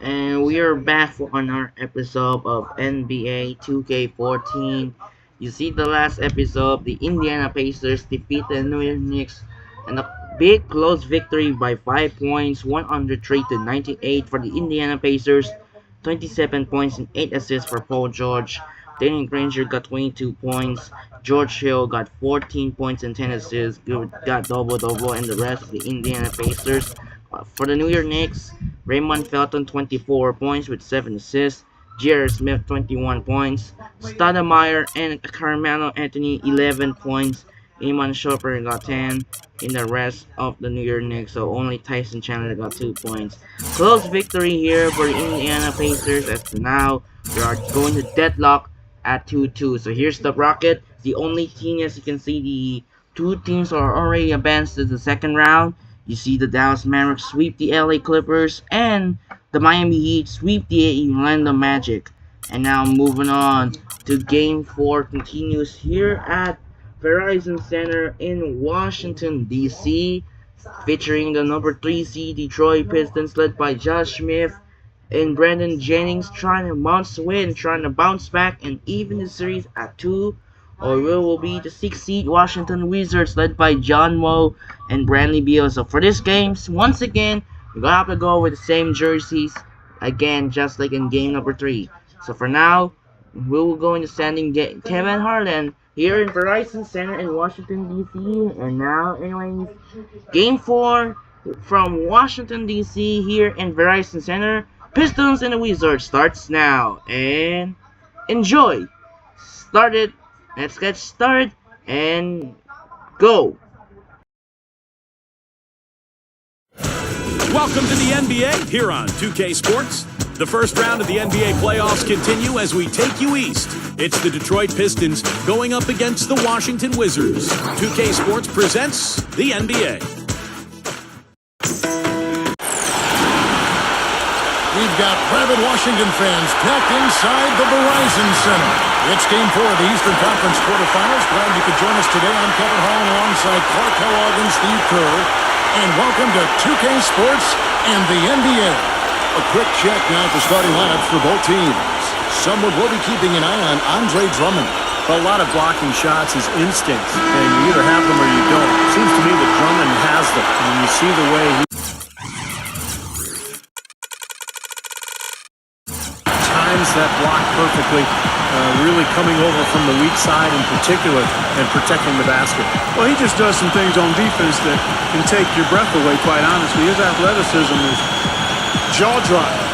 And we are back for another episode of NBA 2K14. You see the last episode, the Indiana Pacers defeat the New York Knicks and a big close victory by 5 points, 103 to 98 for the Indiana Pacers, 27 points and 8 assists for Paul George. Danny Granger got 22 points. George Hill got 14 points and 10 assists. Got double-double, and the rest of the Indiana Pacers. For the New York Knicks, Raymond Felton 24 points with 7 assists. J.R. Smith 21 points. Stoudemire and Carmelo Anthony 11 points. Iman Shumpert got 10 in the rest of the New York Knicks, so only Tyson Chandler got 2 points. Close victory here for the Indiana Pacers as to now we are going to deadlock at 2-2. So here's the Rocket, the only team. As you can see, the two teams are already advanced to the second round. You see the Dallas Mavericks sweep the LA Clippers and the Miami Heat sweep the Orlando Magic. And now moving on to Game 4 continues here at Verizon Center in Washington, D.C., featuring the number 3 seed Detroit Pistons led by Josh Smith and Brandon Jennings trying to trying to bounce back and even the series at 2. Or will be the 6 seed Washington Wizards led by John Wall and Bradley Beal. So for this game, once again, we're going to have to go with the same jerseys again, just like in game number 3. So for now, we will go into standing Kevin Harlan here in Verizon Center in Washington, D.C. And now, anyways, Game 4 from Washington, D.C. here in Verizon Center. Pistons and the Wizards starts now. And enjoy. Started. Let's get started and go. Welcome to the NBA here on 2K Sports. The first round of the NBA playoffs continue as we take you east. It's the Detroit Pistons going up against the Washington Wizards. 2K Sports presents the NBA. We've got rabid Washington fans packed inside the Verizon Center. It's Game 4 of the Eastern Conference quarterfinals. Glad you could join us today. I'm Kevin Harlan alongside Clark Kellogg and Steve Kerr. And welcome to 2K Sports and the NBA. A quick check now at the starting lineups for both teams. Someone will be keeping an eye on Andre Drummond. A lot of blocking shots is instincts, and you either have them or you don't. It seems to me that Drummond has them, and you see the way he times that block perfectly, really coming over from the weak side in particular and protecting the basket. Well, he just does some things on defense that can take your breath away, quite honestly. His athleticism is jaw-dropping.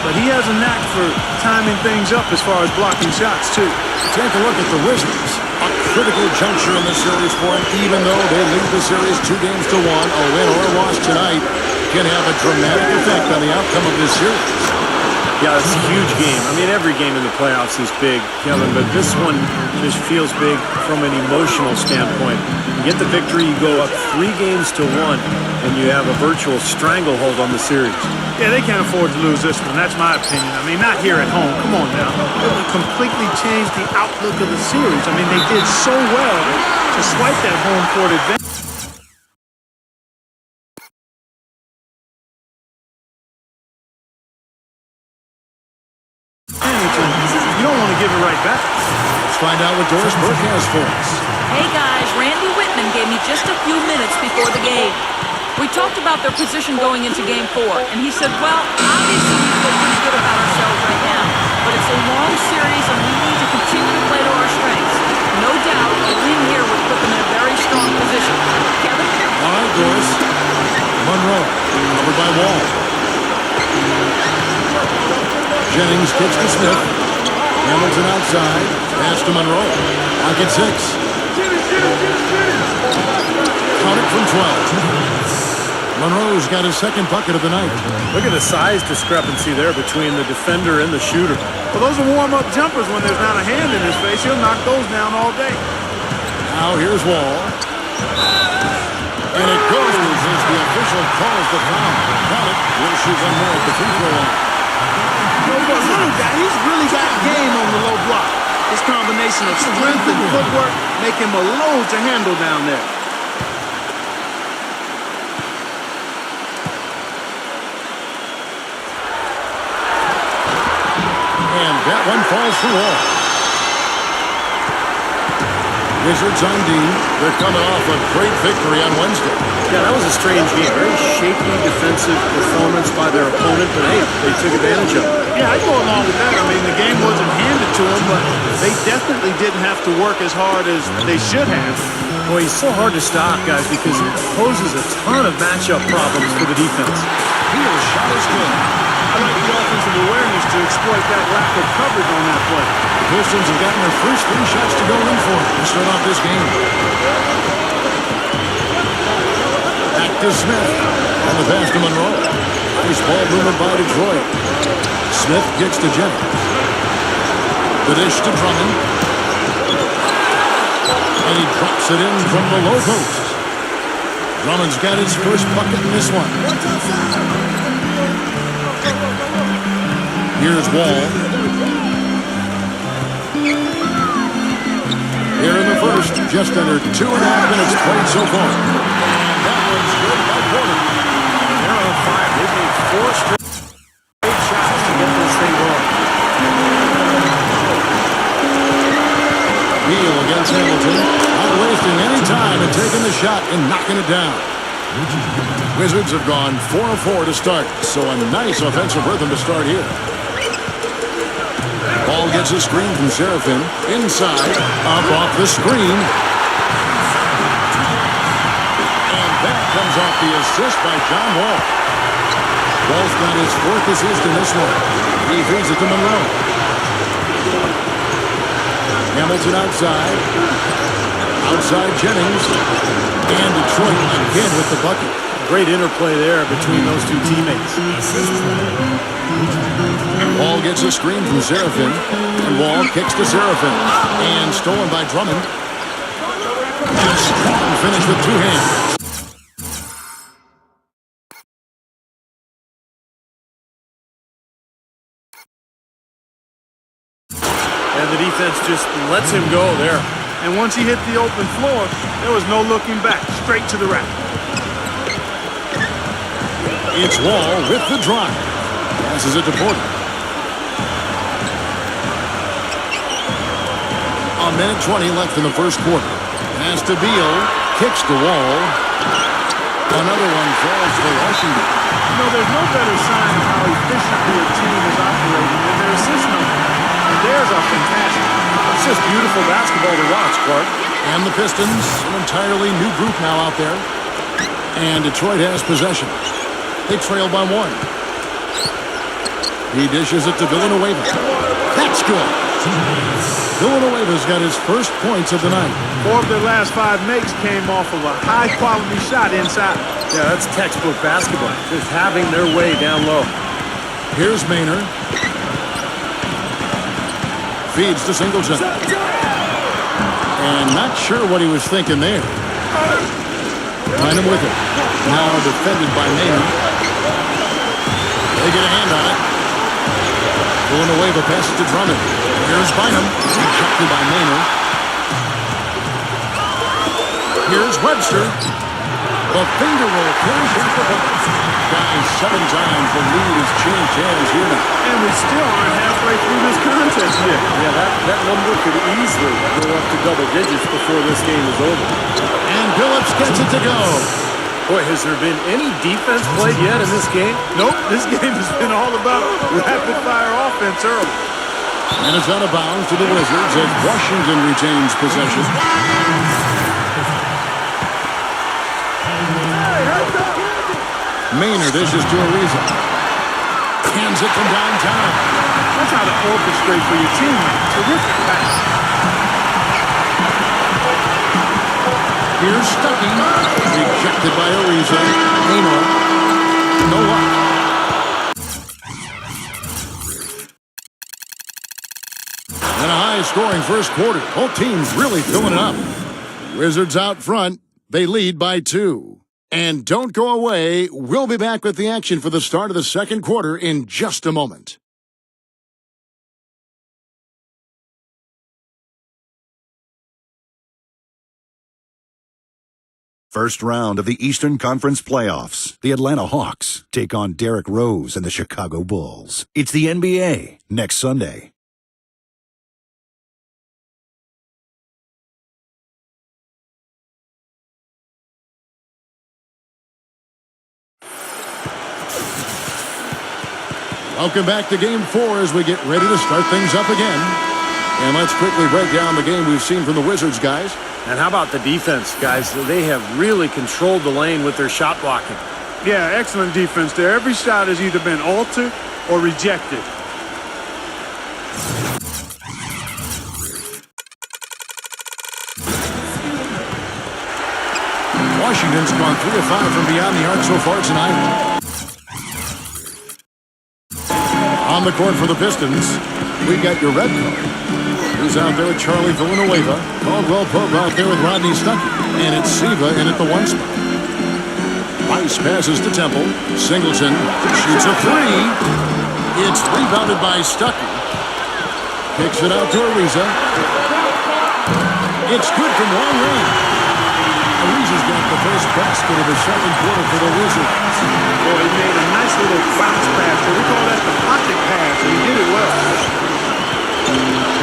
But he has a knack for timing things up as far as blocking shots, too. Take a look at the Wizards. A critical juncture in the series for them, even though they lead the series 2-1. A win or a loss tonight can have a dramatic effect on the outcome of this series. Yeah, it's a huge game. I mean, every game in the playoffs is big, Kevin, but this one just feels big from an emotional standpoint. You get the victory, you go up 3-1, and you have a virtual stranglehold on the series. Yeah, they can't afford to lose this one. That's my opinion. I mean, not here at home. Come on now. It would completely change the outlook of the series. I mean, they did so well to swipe that home court advantage. You don't want to give it right back. Let's find out what Doris Burke has for us. Hey guys, Randy Whitman gave me just a few minutes before the game. We talked about their position going into Game 4, and he said, well, obviously we feel pretty good about ourselves right now, but it's a long series and we need to continue to play to our strengths. No doubt, a win here would put them in a very strong position. Kevin? All right, Doris. Monroe, covered by Wall. Jennings kicks to Smith. Hamilton outside. Pass to Monroe. Pocket 6. Count it from 12. Monroe's got his second bucket of the night. Look at the size discrepancy there between the defender and the shooter. Well, those are warm-up jumpers when there's not a hand in his face. He'll knock those down all day. Now here's Wall. And it goes as the official calls the foul. Got it. We'll shoot one more at the free throw line. Little guy, he's really got game on the low block. His combination of strength and footwork make him a load to handle down there. And that one falls for Wall. Wizards on D. They're coming off a great victory on Wednesday. Yeah, that was a strange game. Very shaky defensive performance by their opponent, but hey, they took advantage of it. Yeah, I go along with that. I mean, the game wasn't handed to them, but they definitely didn't have to work as hard as they should have. Boy, he's so hard to stop, guys, because it poses a ton of matchup problems for the defense. Beal's shot is good. I like the offensive awareness to exploit that lack of coverage on that play. The Pistons have gotten their first 3 shots to go in for it to start off this game. Back to Smith. On the pass to Monroe. Nice ball movement by Detroit. Smith kicks to Jennings. The dish to Drummond. And he drops it in from the low post. Drummond's got his first bucket in this one. Here's Wall. Here in the first, just under 2.5 minutes played so far. And that one's good by Porter. They're on 5. They've made 4 straight shots to get this thing going. Beal against Hamilton. Not wasting any time and taking the shot and knocking it down. Wizards have gone 4 of 4 to start, so a nice offensive rhythm to start here. Ball gets a screen from Serafin. Inside, up off the screen. And that comes off the assist by John Wall. Wall's got his 4th assist in this one. He feeds it to Monroe. Hamilton outside. Outside Jennings. And Detroit again with the bucket. Great interplay there between those 2 teammates. Wall gets a screen from Serafin. And Wall kicks to Serafin. And stolen by Drummond. And a strong finish with 2 hands. And the defense just lets him go there. And once he hit the open floor, there was no looking back. Straight to the rack. It's Wall with the drive. Passes it to Porter. A minute 20 left in the first quarter. Pass to Beal. Kicks to Wall. Another one falls for Washington. You know, there's no better sign of how efficiently a team is operating than their assist numbers. And theirs are fantastic. It's just beautiful basketball to watch, Clark. And the Pistons, an entirely new group now out there. And Detroit has possession. They trail by 1. He dishes it to Villanueva. That's good. Villanueva's got his first points of the night. 4 of their last 5 makes came off of a high-quality shot inside. Yeah, that's textbook basketball. Just having their way down low. Here's Maynard. Feeds to Singleton. And not sure what he was thinking there. Find him with it. Now defended by Maynard. They get a hand on it. Villanueva passes to Drummond. Here's Bynum. Rejected by Maynard. Here's Webster. The finger roll carries him for hook. Guys, 7 times the lead has changed hands here now. And we still aren't halfway through this contest yet. Yeah, that number could easily go up to double digits before this game is over. And Billups gets it to go. Boy, has there been any defense played yet in this game? Nope, this game has been all about rapid-fire offense early. And it's out of bounds to the Wizards as Washington retains possession. Maynard dishes to Ariza. Hands it from downtown. That's how to orchestrate for your team. Terrific pass. Here's Stuckey. Rejected by Ariza. Aino. No luck. And a high-scoring first quarter. Both teams really filling it up. Wizards out front. They lead by 2. And don't go away. We'll be back with the action for the start of the second quarter in just a moment. First round of the Eastern Conference Playoffs. The Atlanta Hawks take on Derrick Rose and the Chicago Bulls. It's the NBA next Sunday. Welcome back to Game 4 as we get ready to start things up again. And let's quickly break down the game we've seen from the Wizards, guys. And how about the defense, guys? They have really controlled the lane with their shot blocking. Yeah, excellent defense there. Every shot has either been altered or rejected. Washington's gone 3 of 5 from beyond the arc so far tonight. On the court for the Pistons, we got your red card. Who's out there with Charlie Villanueva. Caldwell Pope out there with Rodney Stuckey. And it's Siva in at the 1 spot. Rice passes to Temple. Singleton shoots a 3. It's rebounded by Stuckey. Kicks it out to Ariza. It's good from long range. Ariza's got the first basket of the second quarter for the Wizards. Boy, he made a nice little bounce pass. So we call that the pocket pass, and he did it well.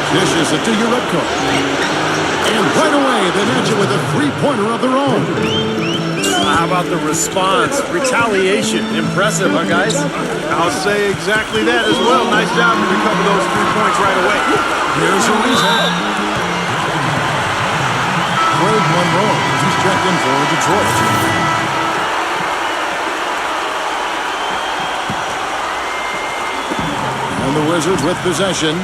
Dishes it to Urepko. And right away, they match it with a three-pointer of their own. How about the response? Retaliation. Impressive, huh, guys? I'll say exactly that as well. Nice job to recover those 3 points right away. Here's a reason. Craig Monroe, he's checked in for Detroit. And the Wizards with possession.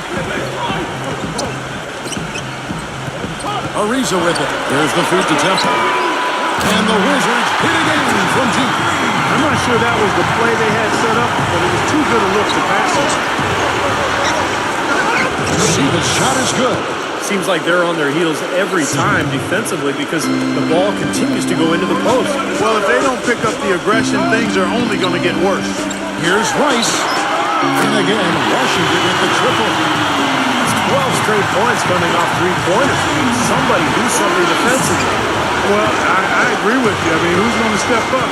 Ariza with it. There's the feed to Temple. And the Wizards hit again from deep. I'm not sure that was the play they had set up, but it was too good a look to pass it. See, the shot is good. Seems like they're on their heels every time defensively because the ball continues to go into the post. Well, if they don't pick up the aggression, things are only going to get worse. Here's Rice. And again, Washington with the triple. 12 straight points coming off three-pointers. Somebody do something defensively. Well, I agree with you. I mean, who's going to step up?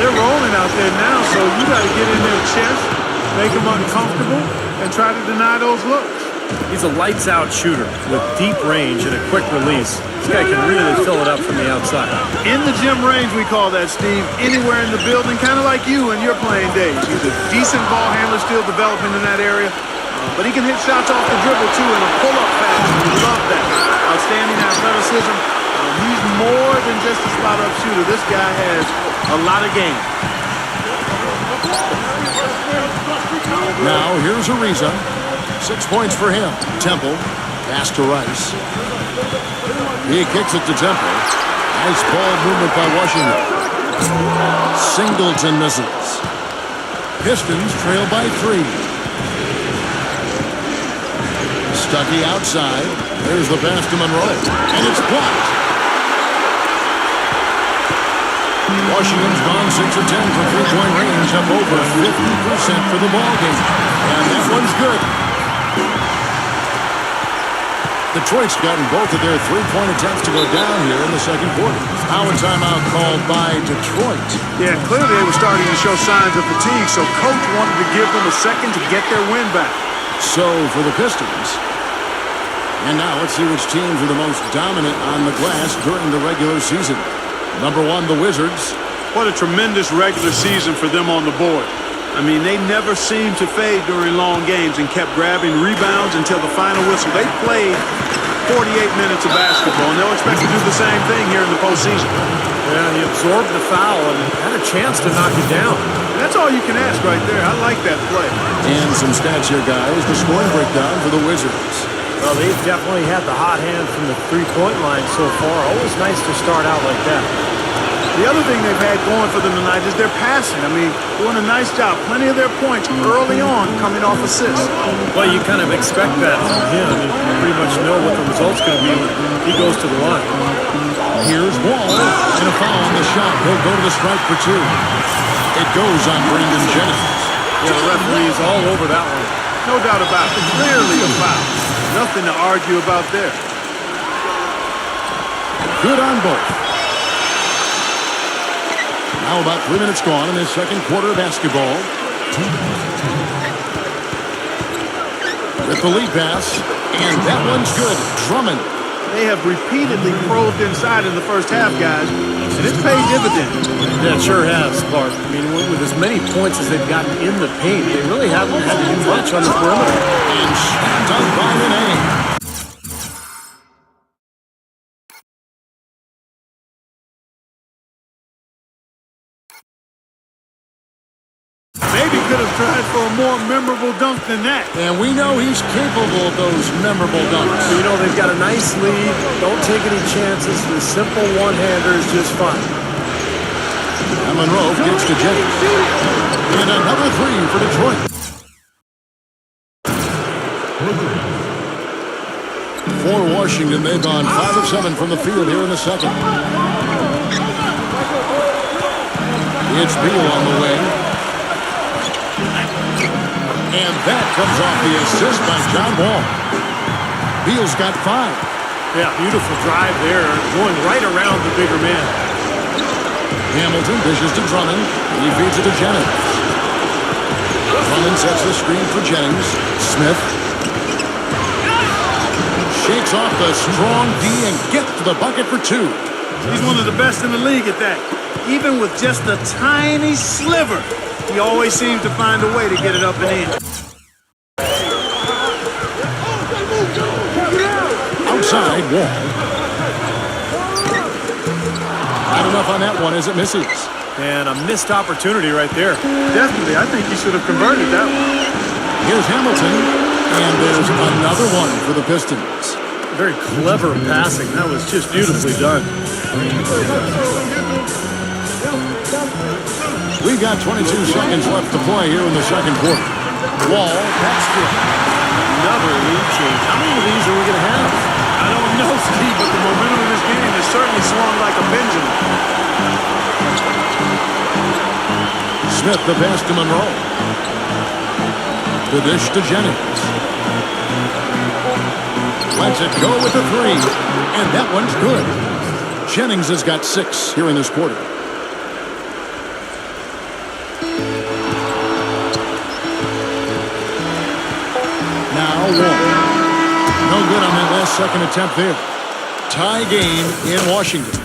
They're rolling out there now, so you got to get in their chest, make them uncomfortable, and try to deny those looks. He's a lights-out shooter with deep range and a quick release. This guy can really fill it up from the outside. In the gym range, we call that, Steve. Anywhere in the building, kind of like you in your playing days. He's a decent ball handler, still developing in that area. But he can hit shots off the dribble, too, in a pull-up fashion. We love that. Outstanding athleticism. He's more than just a spot-up shooter. This guy has a lot of game. Now, here's Ariza. 6 points for him. Temple. Pass to Rice. He kicks it to Temple. Nice ball movement by Washington. Singleton misses. Pistons trail by 3. Stuckey outside. There's the pass to Monroe. And it's blocked. Washington's gone 6 of 10 from three-point range, up over 50% for the ball game. And that one's good. Detroit's gotten both of their three-point attempts to go down here in the second quarter. Now a timeout called by Detroit. Yeah, clearly they were starting to show signs of fatigue, so coach wanted to give them a second to get their win back. So for the Pistons. And now let's see which teams are the most dominant on the glass during the regular season. Number 1, the Wizards. What a tremendous regular season for them on the board. I mean, they never seemed to fade during long games and kept grabbing rebounds until the final whistle. They played 48 minutes of basketball, and they'll expect to do the same thing here in the postseason. Yeah, he absorbed the foul and had a chance to knock it down. And that's all you can ask right there. I like that play. And some stats here, guys. The scoring breakdown for the Wizards. Well, they've definitely had the hot hand from the three-point line so far. Always nice to start out like that. The other thing they've had going for them tonight is their passing. I mean, doing a nice job. Plenty of their points early on coming off assists. Well, you kind of expect that from him. I mean, you pretty much know what the result's going to be when he goes to the line. Here's Wall, and a foul on the shot. He'll go to the strike for 2. It goes on Brandon Jennings. Yeah, the referee is all over that one. No doubt about it. Clearly a foul. Nothing to argue about there. Good on both. Now about 3 minutes gone in this second quarter of basketball. With the lead pass, and that one's good. Drummond. They have repeatedly probed inside in the first half, guys, and it's paid dividends. Yeah, it sure has, Clark. I mean, with as many points as they've gotten in the paint, they really haven't had to do much on the perimeter. And snapped out by Renee. Maybe could have tried for a more memorable dunk than that. And we know he's capable of those memorable dunks. You know, they've got a nice lead. Don't take any chances. The simple one-hander is just fine. And Monroe gets to Jennings. And another three for Detroit. For Washington, they've gone 5 of 7 from the field here in the second. It's Beal on the way. And that comes off the assist by John Wall. Beal's got 5. Yeah, beautiful drive there, going right around the bigger man. Hamilton dishes to Drummond. He feeds it to Jennings. Drummond sets the screen for Jennings. Smith shakes off the strong D and gets to the bucket for 2. He's one of the best in the league at that. Even with just a tiny sliver, he always seems to find a way to get it up and in. Outside Wall. Not enough on that one as it misses. And a missed opportunity right there. Definitely, I think he should have converted that one. Here's Hamilton. And there's another one for the Pistons. Very clever passing. That was just beautifully done. We've got 22 seconds left to play here in the second quarter. Wall, that's good. Another lead change. How many of these are we going to have? I don't know, Steve, but the momentum of this game has certainly swung like a pendulum. Smith, the pass to Monroe. The dish to Jennings. Lets it go with the 3. And that one's good. Jennings has got 6 here in this quarter. Now Wall. No good on that last second attempt there. Tie game in Washington.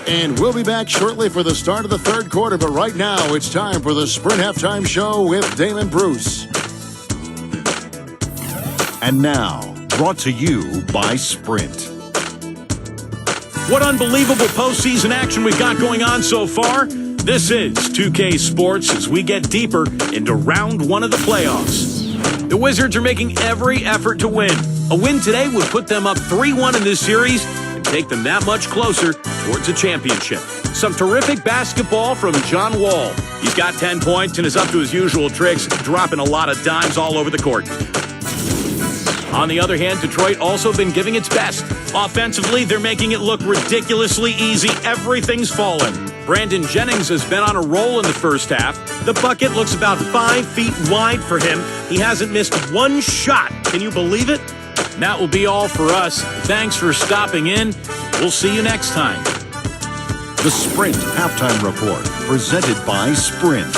And we'll be back shortly for the start of the third quarter. But right now, it's time for the Sprint Halftime Show with Damon Bruce. And now, brought to you by Sprint. What unbelievable postseason action we've got going on so far. This is 2K Sports as we get deeper into round 1 of the playoffs. The Wizards are making every effort to win. A win today would put them up 3-1 in this series and take them that much closer towards a championship. Some terrific basketball from John Wall. He's got 10 points and is up to his usual tricks, dropping a lot of dimes all over the court. On the other hand, Detroit also been giving its best. Offensively, they're making it look ridiculously easy. Everything's fallen. Brandon Jennings has been on a roll in the first half. The bucket looks about 5 feet wide for him. He hasn't missed one shot. Can you believe it? And that will be all for us. Thanks for stopping in. We'll see you next time. The Sprint Halftime Report, presented by Sprint.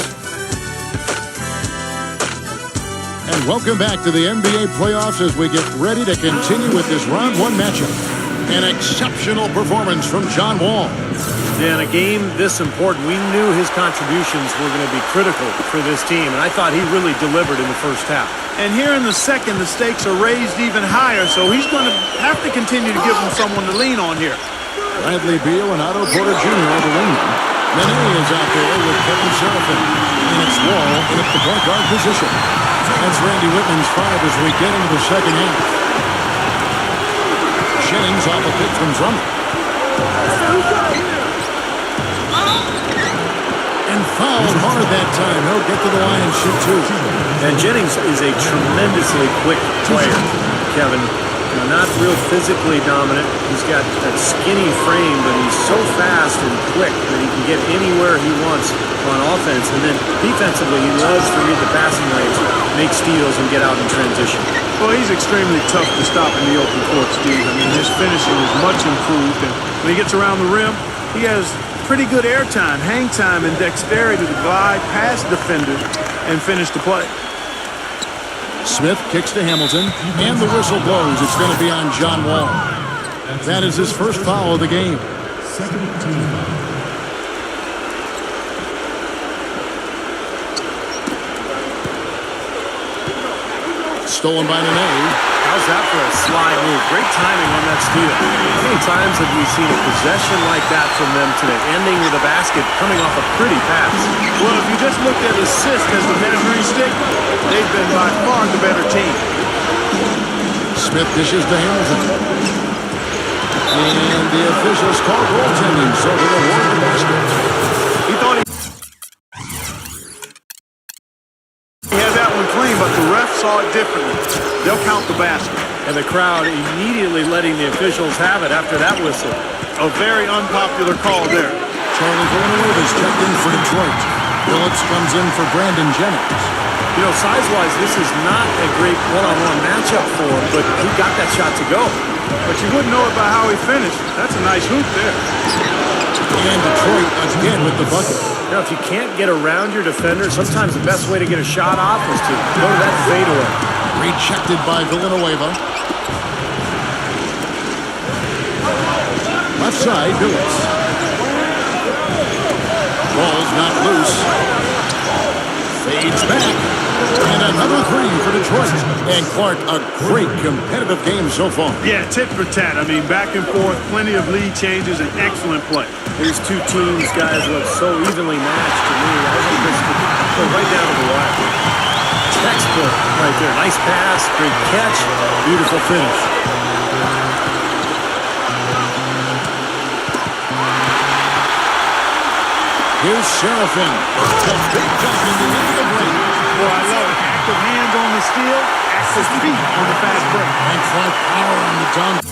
And welcome back to the NBA playoffs as we get ready to continue with this round 1 matchup. An exceptional performance from John Wall. Yeah, in a game this important, we knew his contributions were going to be critical for this team, and I thought he really delivered in the first half. And here in the second, the stakes are raised even higher, so he's going to have to continue to give them someone to lean on here. Bradley Beal and Otto Porter Jr. are the wingmen. Nene is out there with Kevin Seraphin. And it's Wall in at the point guard position. That's Randy Whitman's 5 as we get into the second half. Jennings off a pick from Drummond. And fouled hard that time. He'll get to the line and shoot 2. And Jennings is a tremendously quick player, Kevin. Not real physically dominant. He's got that skinny frame, but he's so fast and quick that he can get anywhere he wants on offense. And then defensively, he loves to read the passing lanes, make steals, and get out in transition. Well, he's extremely tough to stop in the open court, Steve. I mean, his finishing is much improved. And when he gets around the rim, he has pretty good air time, hang time, and dexterity to glide past defenders and finish the play. Smith kicks to Hamilton, and the whistle blows. It's going to be on John Wall. That is his first foul of the game. Stolen by Nene. How's that for a slide move? Great timing on that steal. How many times have we seen a possession like that from them today, ending with a basket coming off a pretty pass? Well, if you just look at assist as the measuring stick, they've been by far the better team. Smith dishes to Hamilton. And the officials call goaltending, so they award the basket. He thought he had that one clean, but the ref saw it differently. They'll count the basket. And the crowd immediately letting the officials have it after that whistle. A very unpopular call there. Charlie Villanueva's checked in for Detroit. Phillips comes in for Brandon Jennings. You know, size-wise, this is not a great one-on-one matchup for him, but he got that shot to go. But you wouldn't know it by how he finished. That's a nice hoop there. And Detroit again with the bucket. Now, if you can't get around your defender, sometimes the best way to get a shot off is to go to that fadeaway. Rejected by Villanueva. Left side, Phillips. Ball's not loose. Fades back. And another three for Detroit. And Clark, a great competitive game so far. Yeah, tit for tat. I mean, back and forth, plenty of lead changes, and excellent play. These two teams, guys, look so evenly matched to me. I think this could go right down to the wire. Textbook right there. Nice pass, great catch, beautiful finish. Here's Serafin. The big jump in the end of the break. Boy, I love it. Active hands on the steal, active feet on the fast break. And Clark power on the dunk.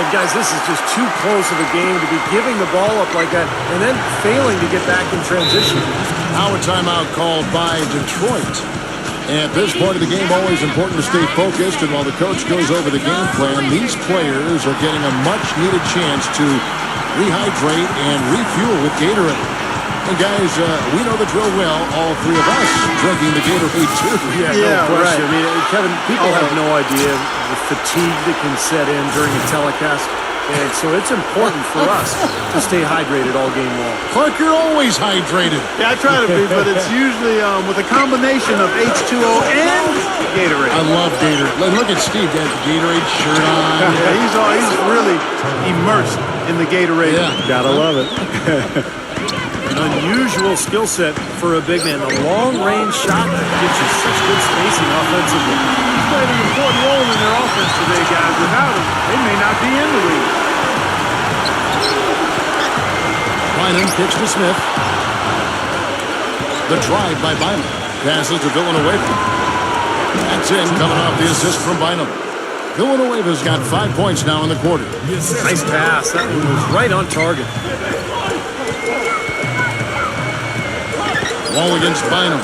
Guys, this is just too close of a game to be giving the ball up like that and then failing to get back in transition. Now a timeout called by Detroit. At this point of the game, always important to stay focused, and while the coach goes over the game plan, these players are getting a much-needed chance to rehydrate and refuel with Gatorade. And guys, we know the drill well, all three of us drinking the Gatorade too. Yeah, no question. Right. I mean, Kevin, people have no idea the fatigue that can set in during a telecast. And so it's important for us to stay hydrated all game long. Clark, you're always hydrated. Yeah, I try to be, but it's usually with a combination of H2O and Gatorade. I love Gatorade. Look at Steve, got the Gatorade shirt on. Yeah, he's really immersed in the Gatorade. Yeah. Gotta love it. An unusual skill set for a big man. A long-range shot gives you such good spacing offensively. He's played an important role in their offense today, guys. Without him, they may not be in the league. Bynum kicks to Smith. The drive by Bynum. Passes to Villanueva. That's in, coming off the assist from Bynum. Villanueva's got 5 points now in the quarter. Nice pass. That one was right on target. Wall against Bynum.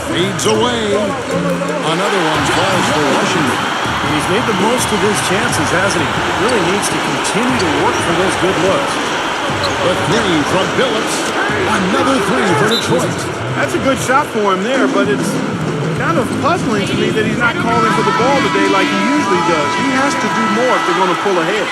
Fades away. Another one falls for Washington. And he's made the most of his chances, hasn't he? Really needs to continue to work for those good looks. The three from Phillips. Another three for Detroit. That's a good shot for him there, but it's kind of puzzling to me that he's not calling for the ball today like he usually does. He has to do more if they're going to pull ahead.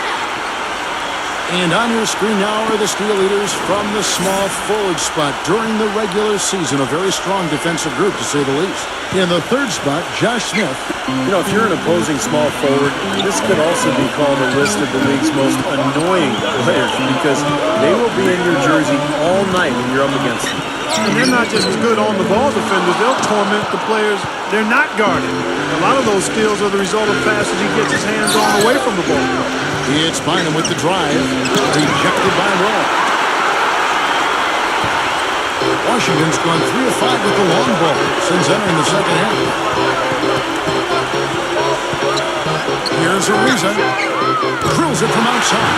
And on your screen now are the Steel Eaters from the small forward spot. During the regular season, a very strong defensive group, to say the least. In the third spot, Josh Smith. You know, if you're an opposing small forward, this could also be called a list of the league's most annoying players because they will be in your jersey all night when you're up against them. And they're not just good on-the-ball defenders. They'll torment the players they're not guarding. A lot of those steals are the result of passes he gets his hands on away from the ball. It's Bynum with the drive. Rejected by Wall. Washington's gone 3 of 5 with the long ball since entering the second half. Here's Ariza. Drills it from outside.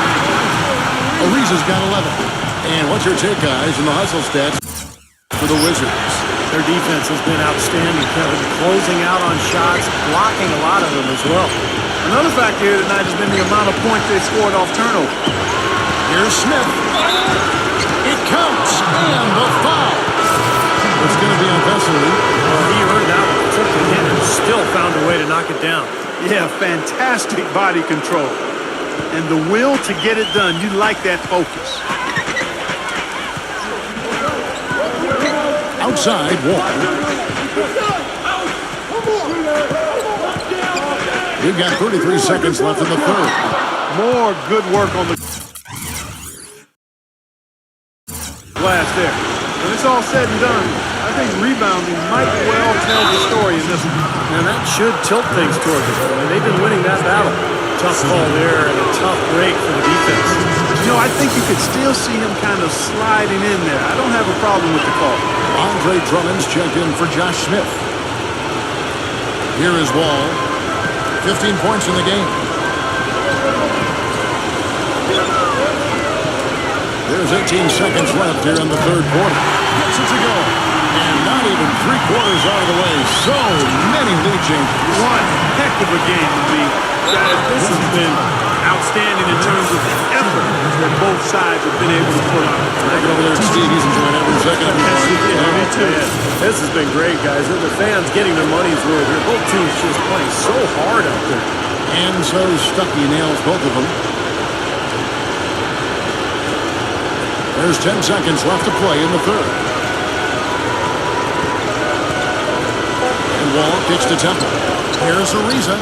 Ariza's got 11. And what's your take, guys, in the hustle stats for the Wizards? Their defense has been outstanding, Kevin. Closing out on shots, blocking a lot of them as well. Another factor here tonight has been the amount of points they scored off turnover. Here's Smith. It counts, and the foul. It's going to be on Vesely. He earned that one. Took the hit and still found a way to knock it down. Yeah, fantastic body control. And the will to get it done. You like that focus. Outside, Wall. You've got 33 seconds left in the third. More good work on the glass there. When it's all said and done, I think rebounding might well tell the story in this one. And that should tilt things towards them. I mean, they've been winning that battle. Tough call there and a tough break for the defense. You know, I think you could still see him kind of sliding in there. I don't have a problem with the call. Andre Drummond's checked in for Josh Smith. Here is Wall. 15 points in the game. There's 18 seconds left here in the third quarter. Gets it to go. And not even 3/4 out of the way. So many lead changes. One heck of a game to be. This has been outstanding in terms of the effort that both sides have been able to put on. Back over there, Steve. He's enjoying every second of it. Me too. This has been great, guys. And the fans getting their money's worth here. Both teams just playing so hard out there. And so Stuckey nails both of them. There's 10 seconds left to play in the third. And Wall kicks to Temple. Here's Ariza.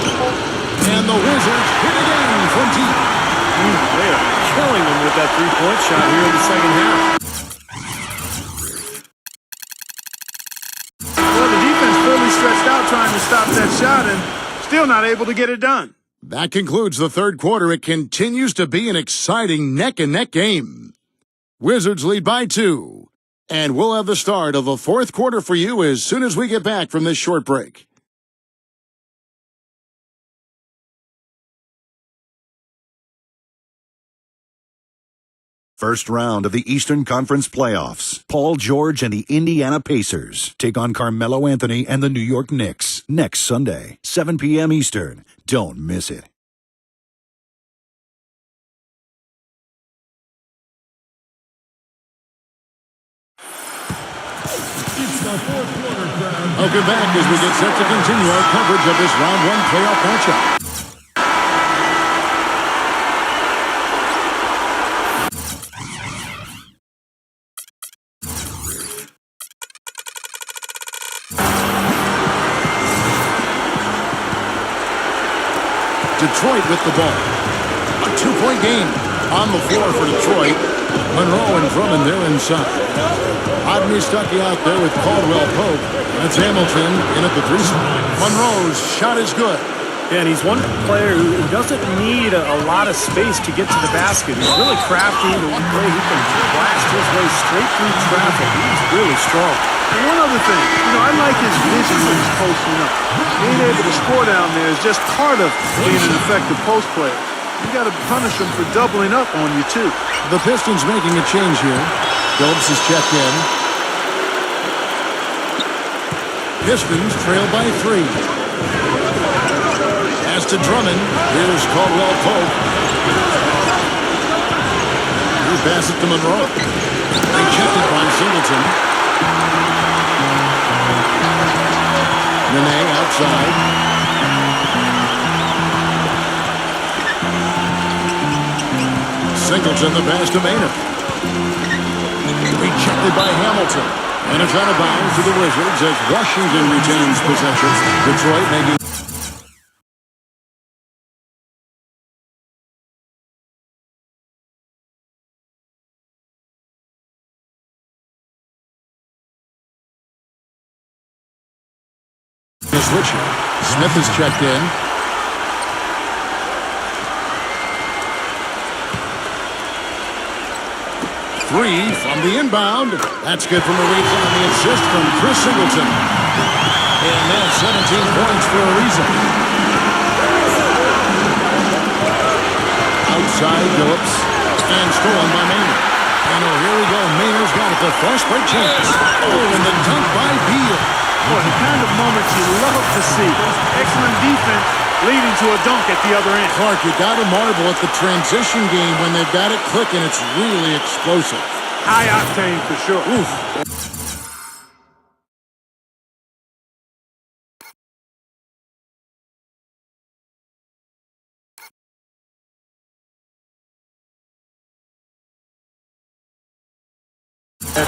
And the Wizards hit again from deep. They are killing them with that three-point shot here in the second half. Well, the defense fully stretched out trying to stop that shot and still not able to get it done. That concludes the third quarter. It continues to be an exciting neck-and-neck game. Wizards lead by 2. And we'll have the start of the fourth quarter for you as soon as we get back from this short break. First round of the Eastern Conference Playoffs. Paul George and the Indiana Pacers take on Carmelo Anthony and the New York Knicks next Sunday, 7 p.m. Eastern. Don't miss it. It's the fourth quarter, crowd. Welcome back as we get set to continue our coverage of this round one playoff matchup. Detroit with the ball. A 2-point game on the floor for Detroit. Monroe and Drummond there inside. Rodney Stuckey out there with Caldwell Pope. That's Hamilton in at the 3 spot. Monroe's shot is good. Yeah, and he's one player who doesn't need a lot of space to get to the basket. He's really crafty. The way he can blast his way straight through traffic. He's really strong. And one other thing, I like his vision when he's posting up. Being able to score down there is just part of being an effective post player. You got to punish him for doubling up on you, too. The Pistons making a change here. Phillips is checked in. Pistons trail by 3. Pass to Drummond. Here's Caldwell Pope. He passes it to Monroe. They checked it by Singleton. Nene outside. Singleton the pass to Maynard. Rejected by Hamilton. And it's out of bounds to the Wizards as Washington retains possession. Detroit making... The switcher. Smith is checked in. Three from the inbound. That's good from Ariza on the assist from Chris Singleton. And that's 17 points for Ariza. Outside Phillips. And stolen by Maynard. center. Here we go. Maynard's got it. The fast break chance. Oh, and the dunk by Beal. Boy, the kind of moments you love to see. Excellent defense leading to a dunk at the other end. Clark, you got to marvel at the transition game when they've got it clicking. It's really explosive. High octane for sure. Oof.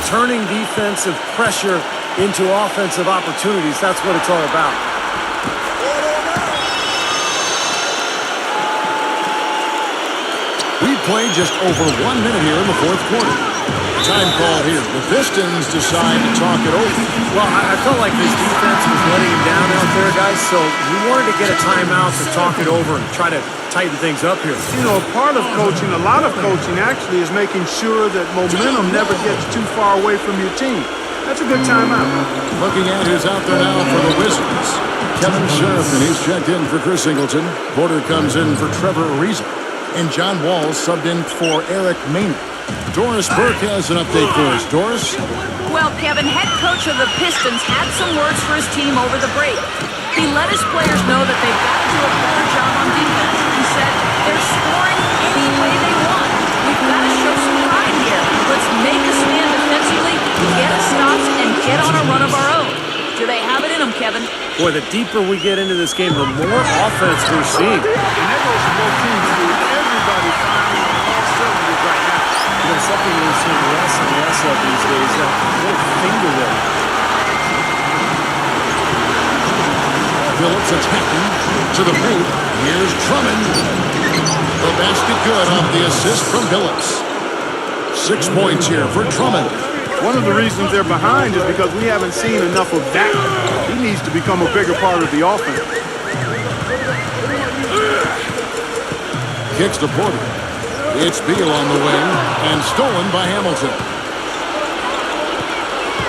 Turning defensive pressure into offensive opportunities, that's what it's all about. We played just over 1 minute here in the fourth quarter. Time call here. The Pistons decide to talk it over. Well, I felt like this defense was letting him down out there, guys, so we wanted to get a timeout to talk it over and try to tighten things up here. You know, part of coaching, a lot of coaching actually, is making sure that momentum never gets too far away from your team. That's a good timeout. Looking at who's out there now for the Wizards. Kevin Sheriff, and he's checked in for Chris Singleton. Porter comes in for Trevor Ariza. And John Wall subbed in for Eric Maynard. Doris Burke has an update for us. Doris? Well, Kevin, head coach of the Pistons had some words for his team over the break. He let his players know that they've got to do a better job on defense. He said they're scoring any way they want. We've got to show some pride here. Let's make a stand defensively, get a stops, and get on a run of our own. Do they have it in them, Kevin? Boy, the deeper we get into this game, the more offense we're seeing. And that goes for both teams, dude. Everybody firing on all cylinders right now. You know, something we're seeing less and less of these days, that little finger roll. Phillips attacking to the paint. Here's Drummond. The basket good off the assist from Phillips. 6 points here for Drummond. One of the reasons they're behind is because we haven't seen enough of that. He needs to become a bigger part of the offense. Kicks to Porter. It's Beal on the wing and stolen by Hamilton.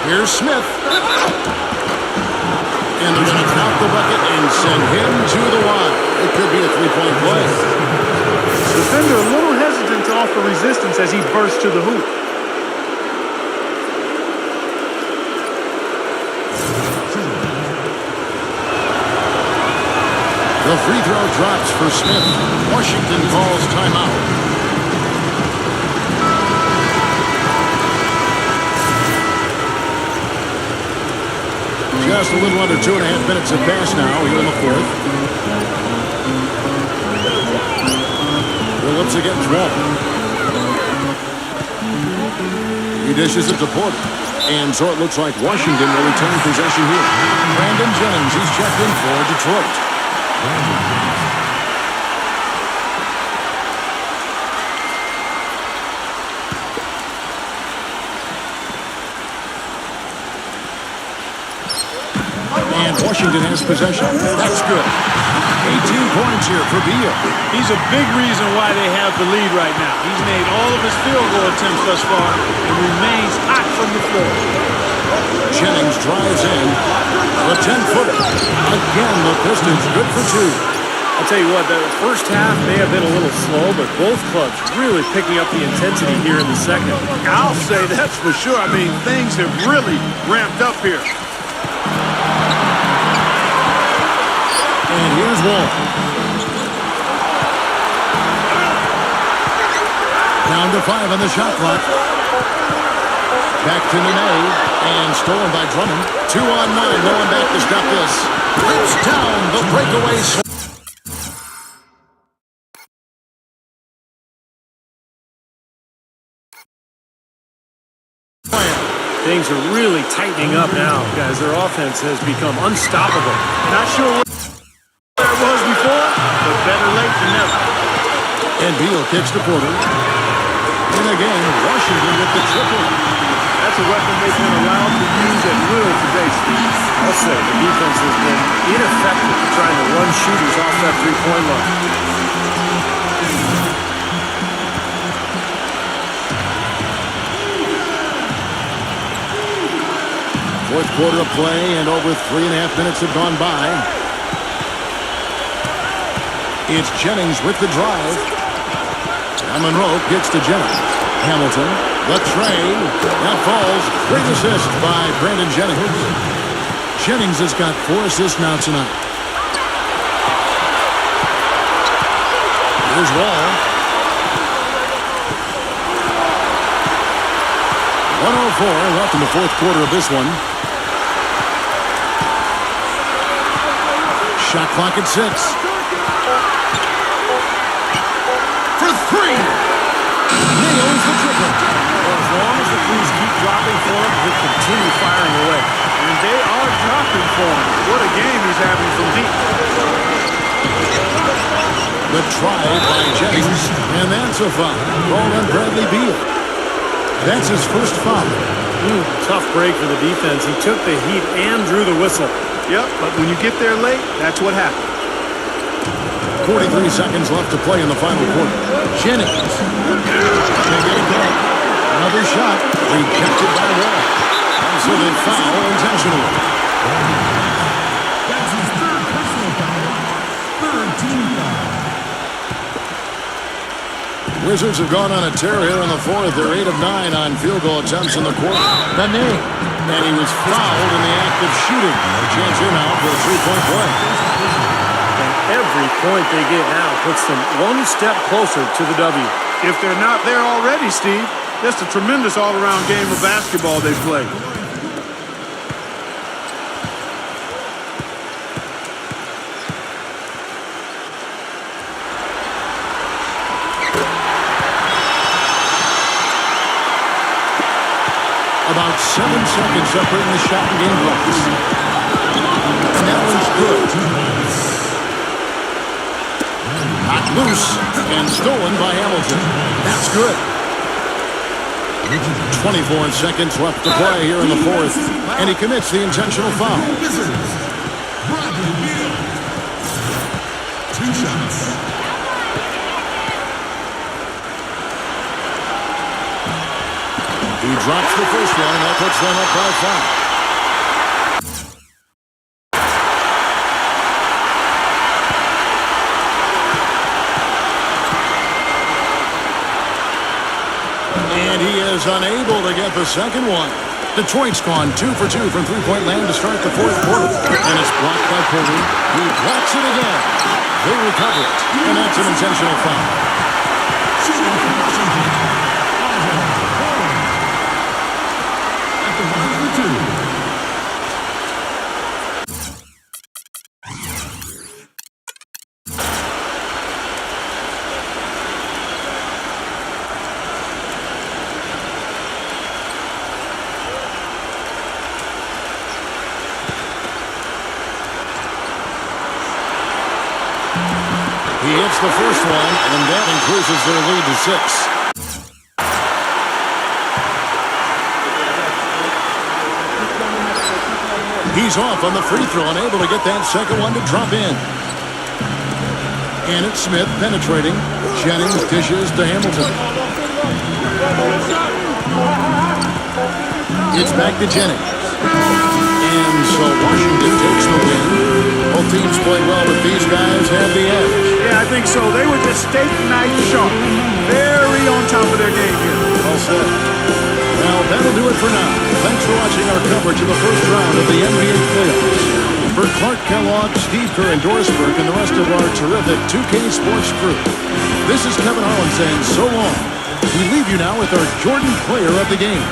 Here's Smith. And they're going to count the bucket and send him to the line. It could be a three-point play. Defender a little hesitant to offer resistance as he bursts to the hoop. The free throw drops for Smith. Washington calls timeout. Just a little under 2.5 minutes have passed now here in the fourth. Phillips against Wall. He dishes it to Porter. And so it looks like Washington will retain possession here. Brandon Jennings, he's checked in for Detroit. And Washington has possession. That's good. 18 points here for Beal. He's a big reason why they have the lead right now. He's made all of his field goal attempts thus far and remains hot from the floor. Jennings drives in. The 10-footer. Again, the Pistons good for two. I'll tell you what, the first half may have been a little slow, but both clubs really picking up the intensity here in the second. I'll say that's for sure. I mean, things have really ramped up here. And here's Wall. Down to 5 on the shot clock. Back to Nene. And stolen by Drummond. 2 on 9. No one back to stop this. Rips down the breakaway. Things are really tightening up now, guys. Their offense has become unstoppable. Not sure what it was before, but better late than never. And Beal kicks to Porter. And again, Washington with the triple. That's a weapon they've been allowed to use at will today, Steve. I'll say the defense has been ineffective trying to run shooters off that three-point line. Fourth quarter of play, and over 3.5 minutes have gone by. It's Jennings with the drive. Now Monroe kicks to Jennings. Hamilton. The tray. That falls. Great assist by Brandon Jennings. Jennings has got 4 assists now tonight. Here's Wall. 1:04 left in the fourth quarter of this one. Shot clock at 6. For 3. Nails the triple. Well, as long as the threes keep dropping for him, he'll continue firing away. And they are dropping for him. What a game he's having from deep. The try by Jennings, and that's a foul. Called on Bradley Beal. That's his first foul. Tough break for the defense. He took the heat and drew the whistle. Yep, but when you get there late, that's what happens. 43 seconds left to play in the final quarter. Jennings. Can't get it back. Another shot. Rejected by Wall. And so they foul intentionally. That's his third personal foul. Third team foul. Wizards have gone on a tear here in the fourth. They're 8 of 9 on field goal attempts in the quarter. And he was fouled in the act of shooting. A chance here now for a three-point play. And every point they get now puts them one step closer to the W. If they're not there already, Steve, that's a tremendous all-around game of basketball they play. About 7 seconds separating the shot and game clocks. And that one's good. Knocked loose and stolen by Hamilton. That's good. 24 seconds left to play here in the fourth. And he commits the intentional foul. Bradley Beal. 2 shots. He drops the first one. That puts them up by 5. And he is unable to get the second one. Detroit's gone 2 for 2 from three-point land to start the fourth quarter. And it's blocked by Porter. He blocks it again. They recover it. And that's an intentional foul. Shooting from Washington. At the line for 2. He hits the first one, and that increases their lead to 6. He's off on the free throw, unable to get that second one to drop in. And it's Smith penetrating. Jennings dishes to Hamilton. It's back to Jennings. And so Washington takes the win. Both teams play well, but these guys have the edge. Yeah, I think so. They were just steak knife sharp. Very on top of their game here. Well said. Well, that'll do it for now. Thanks for watching our coverage of the first round of the NBA playoffs. For Clark Kellogg, Steve Kerr, and Doris Burke, and the rest of our terrific 2K Sports crew, this is Kevin Harlan saying so long. We leave you now with our Jordan Player of the Game.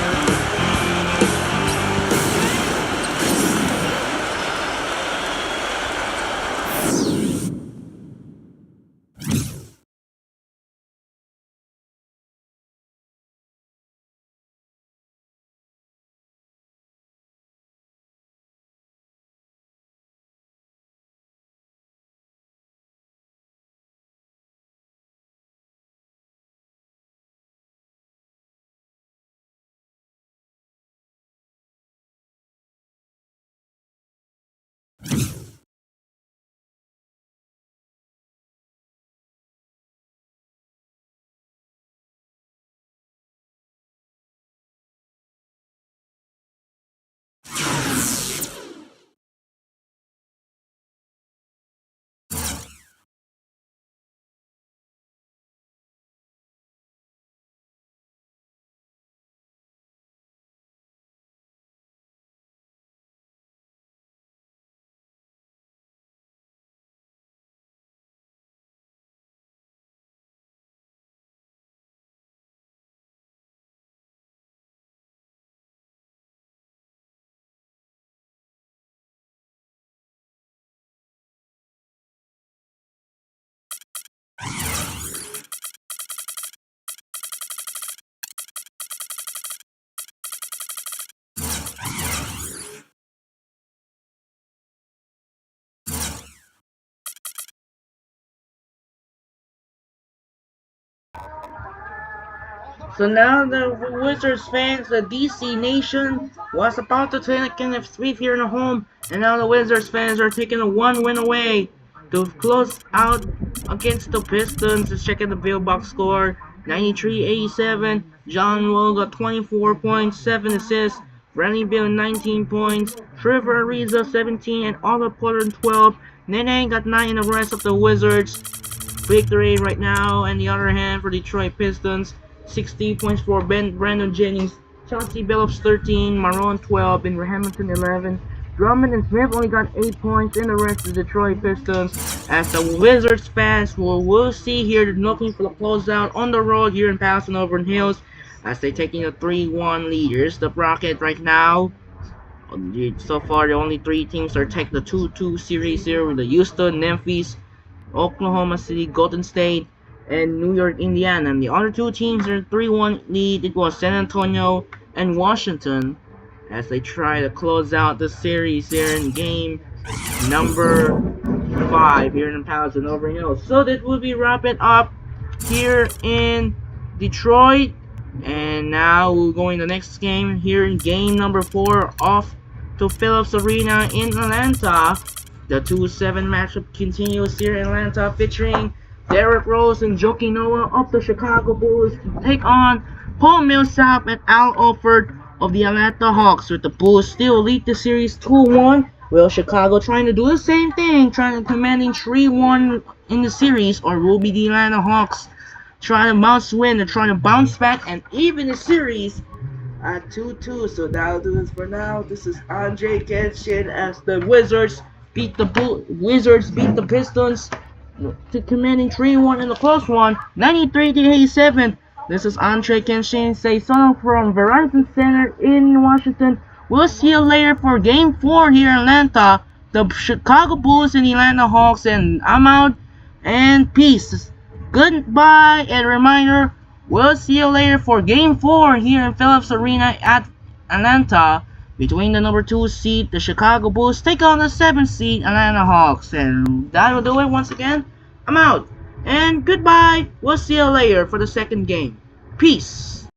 So now the Wizards fans, the DC Nation, was about to take in a sweep here in the home, and now the Wizards fans are taking a 1 win away to close out against the Pistons. Let's check out the Bill box score: 93-87. John Wall got 24 points, 7 assists. Bradley Beal 19 points. Trevor Ariza 17, and Otto Porter 12. Nene got 9 in the rest of the Wizards. Victory right now. And the other hand for Detroit Pistons, 60 points for Brandon Jennings, Chauncey Billups 13, Marone 12, and Hamilton 11. Drummond and Smith only got 8 points in the rest of the Detroit Pistons. As the Wizards fans we'll see here, they're looking for the closeout on the road here in Pasadena Auburn Hills as they're taking a 3-1 lead. Here's the bracket right now. So far, the only 3 teams are taking the 2-2 series here with the Houston, Memphis, Oklahoma City, Golden State, and New York, Indiana. And the other 2 teams are 3-1 lead. It was San Antonio and Washington as they try to close out the series here in game number 5 here in Palace and Auburn Hills. So that will be wrapping up here in Detroit. And now we're going to the next game here in game number 4 off to Phillips Arena in Atlanta. The 2-7 matchup continues here in Atlanta, featuring Derrick Rose and Joakim Noah of the Chicago Bulls to take on Paul Millsap and Al Horford of the Atlanta Hawks, with the Bulls still lead the series 2-1. Well, Chicago trying to do the same thing, trying to commanding 3-1 in the series, or will be the Atlanta Hawks trying to win. They're trying to bounce back and even the series at 2-2. So that'll do this for now. This is Andre Kenshin as the Wizards beat the Pistons to commanding 3-1 in the close one, 93-87. This is Andre Kenshin say so from Verizon Center in Washington. We'll see you later for Game 4 here in Atlanta. The Chicago Bulls and the Atlanta Hawks, and I'm out and peace. Goodbye, and reminder, we'll see you later for Game 4 here in Phillips Arena at Atlanta between the number 2 seed, the Chicago Bulls, take on the 7th seed, Atlanta Hawks. And that will do it once again. I'm out. And goodbye. We'll see you later for the second game. Peace.